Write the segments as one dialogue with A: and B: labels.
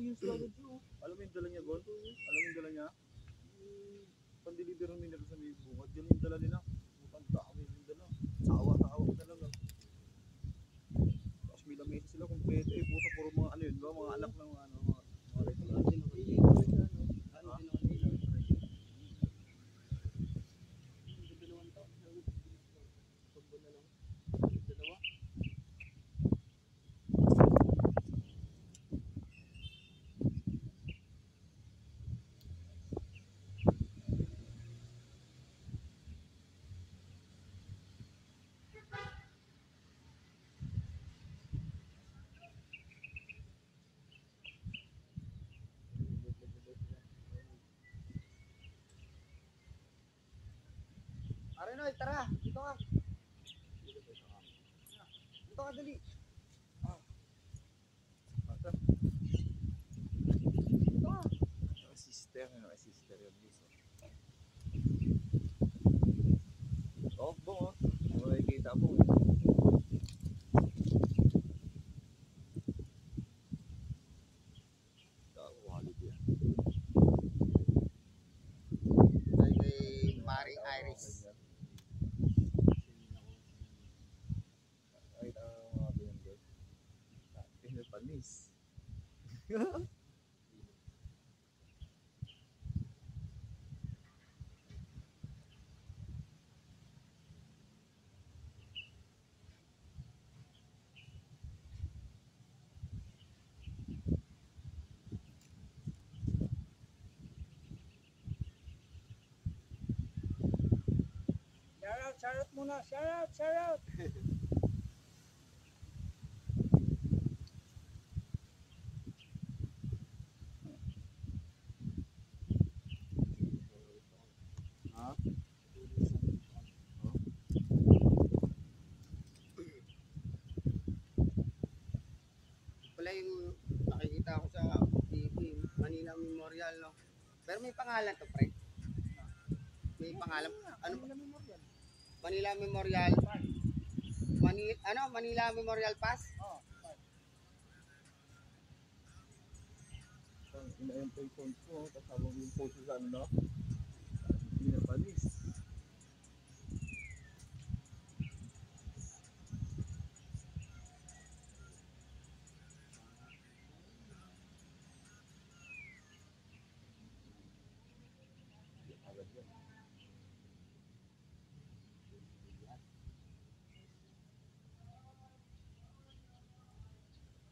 A: convenience agad siya. Alam mo yung dala niya, Gon? Alam mo yung dala niya? Pan-deliver ng mineral sa may bungad. Yan yung dala nila. Putang dami yung dala. Sawa-sawa ko talaga. Tapos may lamesa sila kompleto. Eh, puto, puro mga ano yun, ba? Mga anak ng mga restaurant.
B: Arenoy, tara, dito ka. Dito ka, dali. Dito ka.
A: Sister yun. Oh, bong, oh. Makikita mo. Quality yan.
B: Ay, kay Maring Iris.
A: Ay, mga binanggol. Pinapanis.
B: Shoutout muna, shoutout.
A: Ha?
B: Wala yung nakikita ko sa TV, Manila Memorial, no? Pero may pangalan to, pre. May pangalan. Ano ba? Manila Memorial. Manila Memorial Pass?
A: Oo. Inayon po yung phone ko, kasama mo yung post sa ano, no? Pinapanis.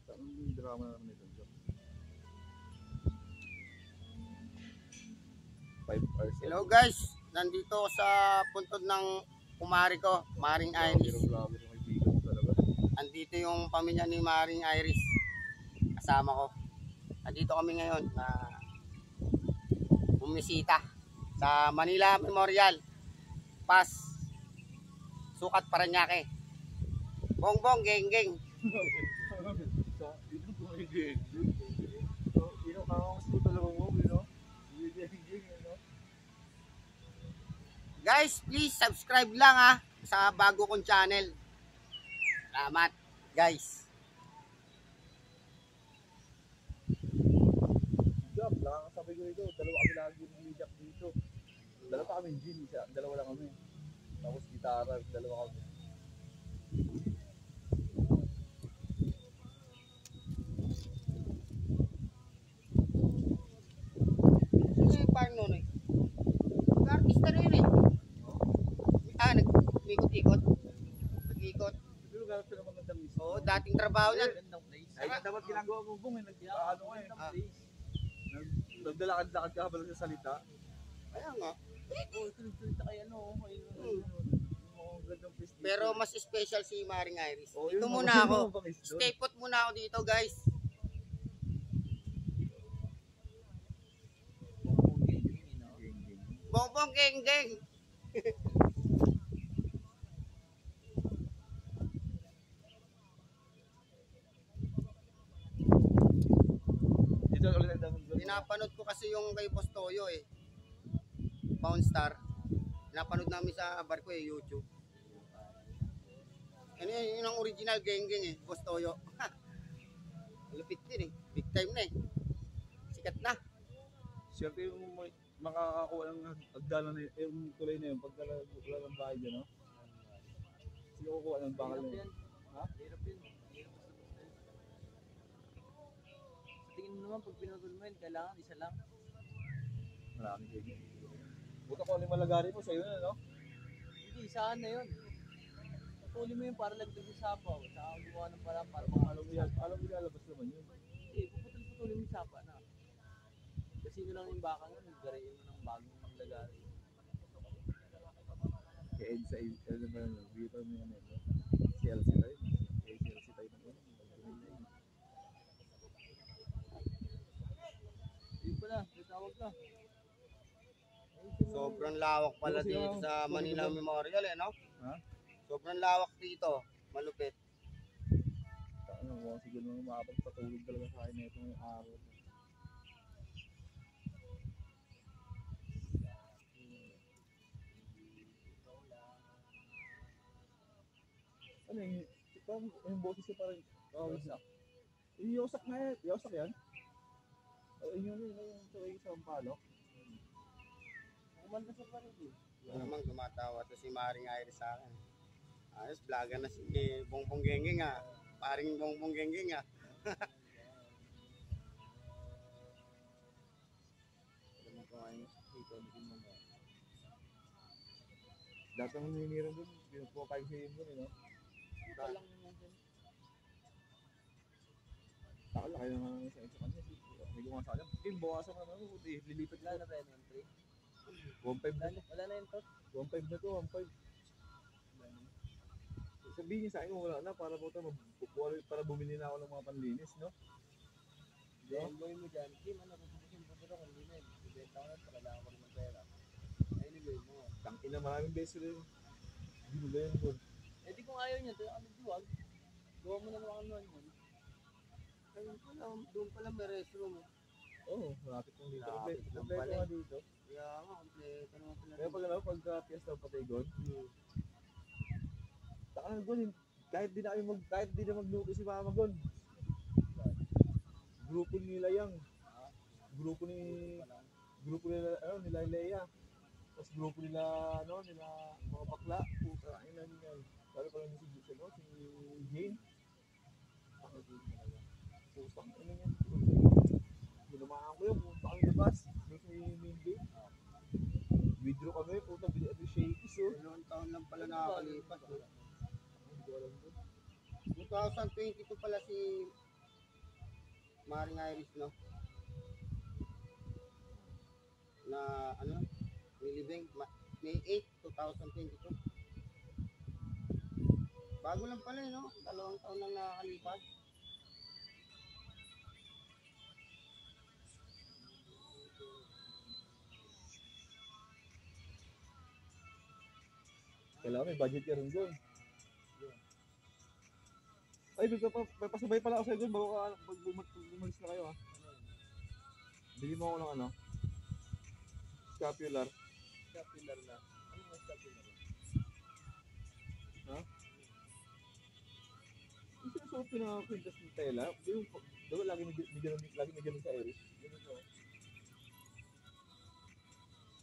A: Saan yung drama naman ito? 5 hours.
B: Hello guys, nandito ako sa puntod ng kumari ko, Maring Iris.
A: Vlogger yung kaibigan ko talaga.
B: Andito yung pamilya ni Maring Iris. Kasama ko. Nandito kami ngayon na bumisita sa Manila Memorial Pass. Sukat Parañaque. Bongbong, geng-geng.
A: Dito ko may geng. So, kakakos ko talaga mo, no?
B: Guys, please subscribe lang ha sa bago kong channel. Salamat, guys.
A: Jack, nakakasabi ko ito. Dalawa kami lagi ni Jack dito. Dalawa kami gym, dalawa lang kami. Tapos gitara, dalawa kami.
B: Sino yung parang nonoy? Artista na yun eh. Nag-ikot-ikot. Nag-ikot.
A: Siguro gano'n sila magandang miss.
B: Oo, dating trabaho niyan.
A: Magandang place. Ay, dapat ginagawa mo bung, nag-ano ko eh. Nagdalakad-lakad ka habang sa salita.
B: Kaya nga.
A: Oo, tuloy-tuloy kay ano. Magandang place dito.
B: Pero mas special si Maring Iris.
A: Oo,
B: Dito
A: yun,
B: muna
A: yun,
B: ako.
A: mabangis doon.
B: Stay put muna ako dito, guys. Bongbong, geng-geng.
A: Dito ulit ang damang vlog.
B: Pinapanood ko kasi yung kay Boss Toyo eh. Poundstar. Pinapanood namin sa barko eh, YouTube. Ano yun ang original geng-geng eh, Boss Toyo. Lupit din eh. Big time na eh.
A: Siyempre yung makakakuha ng hagdanan na yung tulay na yun, pagka wala ng bahay dyan, no? Sino kukuha ng bakal na yun? Ha?
C: Hirap yun. Hirap basta-basta yun. Sa tingin mo naman, pag pinutol mo yun, kailangan isa lang.
A: Marami kayo. Buta ko aling malagari mo sa'yo na, no?
C: Hindi, saan na yun? Putulin mo yun para lagdag yung sapaw. Saka gumawa ng parang para mga
A: Alam mo lalabas naman yun.
C: Hindi, puputol-putulin mo yung sapa na. Kasi yun lang yung baka nun, garayin mo ng bagong lagari.
A: Kaya Ed sa ano ba yun? Bito mo yan, no? CLC tayo. Kaya CLC tayo na yun.
C: Yun pala, tatawag ka.
B: Sobrang lawak pala
A: Kasi
B: dito
A: yung-
B: sa Manila Memorial eh, no?
A: Ha?
B: Sobrang lawak dito. Malupit.
A: Ano mo, siguro nung makapagpatulog talaga sa akin na ito ngayong araw. Ano yung boses niya parang
C: Yosak.
A: yung yosak na yan. Yosak yan? Yun yung tuloy sa palo.
C: Kumanda sa parin eh.
B: Namang tumatawa to si Maring Iris sa akin. Ayos, vlogger na si Bongbong Gengeng ah. Paring Bongbong Gengeng ah.
A: Alam mo kung ayun, dito, hindi mo na. Lahat ng naniniran dun, pinupapay sa iyo dun, no?
C: Ito lang naman dyan.
A: Taka laki naman sa isa kanya. May gumawa sa bawasan mo naman, lilipat
C: Wala
A: na.
C: na ba yun, 1-3?
A: 1.5 na.
C: Wala na yun to.
A: 1.5 na to, 1.5. Sabihin niya sa akin, wala na, para po para bumili na ako ng mga panlinis, no?
C: Hindi, ang gawin mo dyan, Kim, ano, pupusin mo pero kung linen. Ibenta ko na, kailangan ko naman pera. Ayun yung gawin mo.
A: Tangin na maraming beses rin. Hindi ba yan, bro?
C: Eh di kung ayaw niya, doon kami duwag. Gawa mo na mga ano yun.
B: Ayun pala, doon pala may restroom.
A: Oo, malapit lang dito.
B: Malapit lang
A: Kompleto
B: pala.
A: nga dito.
B: Kaya nga, kompleto naman pala.
A: Kaya pag ano, pagka Fiesta o Patagon, taka na gon, kahit di na magluto si Mama Gon. Grupo nila yang. Grupo nila, nila Leia. Tapos grupo nila, nila mga bakla. Puta, ayun na nila. Sabi ko lang si Jane. Putang, ano yan? Ginamaan ko yun, punta kami labas. Doon sa main gate. Withdraw kami, puta, binili shakies, oh.
B: 2 taon lang pala nakakalipas. No?
A: Hindi ko alam doon.
B: 2022 pala si Maring Iris, no? Na ano? Nilibing May 8, 2022. Bago lang pala, no? 2 taon lang nakakalipas.
A: Kailangan may budget ka rin doon. Ay, may pasabay pala ako sa'yo doon bago ka bumalis na kayo, ha? Bili mo ako ng ano? Scapular.
C: Scapular na. Ano nga scapular?
A: Ha? Yung sinusuot ko na kwintas ng tela, yung, diba lagi may ganun sa Irish? Ganun ko.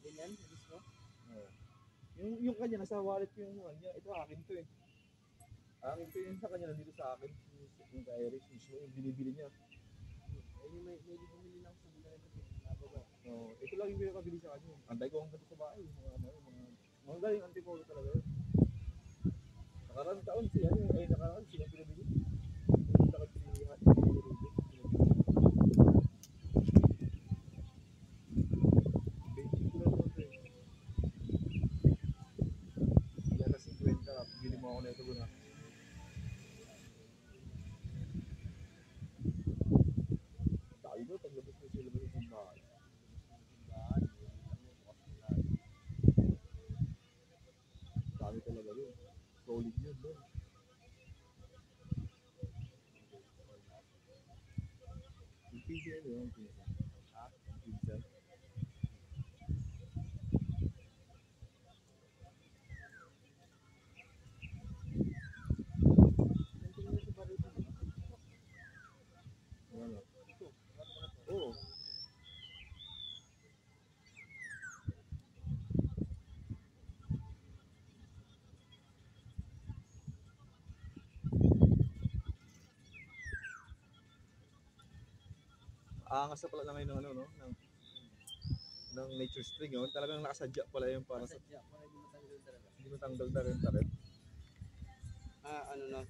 C: Ganyan, alis mo?
A: Oo. Yung kanya, nasa wallet ko yung kanya. Ito akin to eh. Akin to yung sa kanya, nandito sa akin. Yung sa Irish, mismo yung binibili niya.
C: Eh, may bumili lang sa mga ito. Nababa.
A: Oo. Ito lang yung pinakabili sa kanya. Antay ko hanggang sa bahay. Mga galing antipolo talaga yun. Nakaraan taon siya, nakaraan siya pinabili. Nakapilihan. Basic ko lang naman to eh. Yan na 50, bili mo ako na ito guna. Tayo ba, paglabas mo sila ba sa bahay? Dami talaga yun. Solid yun, no? Yung pizza yun, yung pizza. Ha? Pizza. Ano? Oo. aangas na pala na ngayon ng ano, no? Ng nature spring, yun. Talagang nakasadya pala yun para sa
C: Sadya, para hindi matanggal talaga.
A: hindi matanggal na rin tayo.
B: Ano no,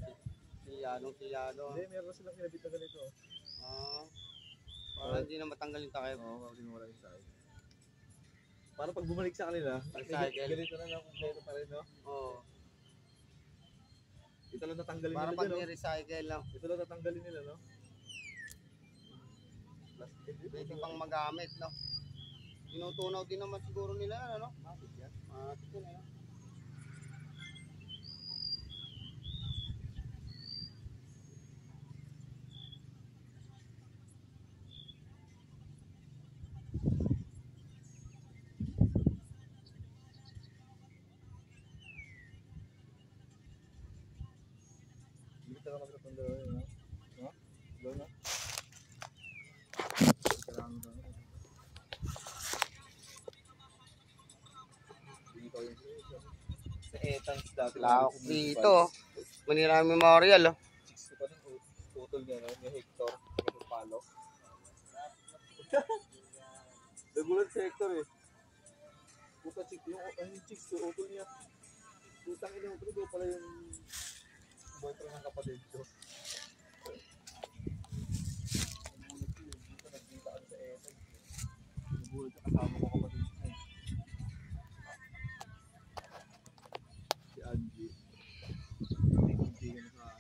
B: siyado.
A: Hindi, meron na silang kinabit na ganito.
B: Para hindi na matanggal yung takip.
A: Oo, hindi mo wala yung sa'yo. Para pag bumalik sa kanila,
B: Recycle.
A: ganito na lang kompleto pa rin, no?
B: Oo.
A: Ito lang natanggalin
B: Para
A: nila
B: pag
A: dyan, no?
B: ni-recycle lang.
A: Ito lang natanggalin nila, no? Plastic.
B: Pwede pang magamit, no? Tinutunaw din naman siguro nila, ano?
A: Matik yan.
B: Matik yun, ano?
A: Dito na kami natanggal yun, no? No? Doon, no? Kailangan doon. Dito yung sa Etans dati.
B: Lawak dito. Manila Memorial, oh.
A: Chicks ko pa ng utol niya, no? Ni Hector. Yung palo. Nagulat si Hector eh. Puta chick, yung chicks ko, utol niya. Putang ina, utol ko pala yung boyfriend ng kapatid ko. Nagulat yun. Dito nagkita kami sa Etans. Nagulat ka kasama ko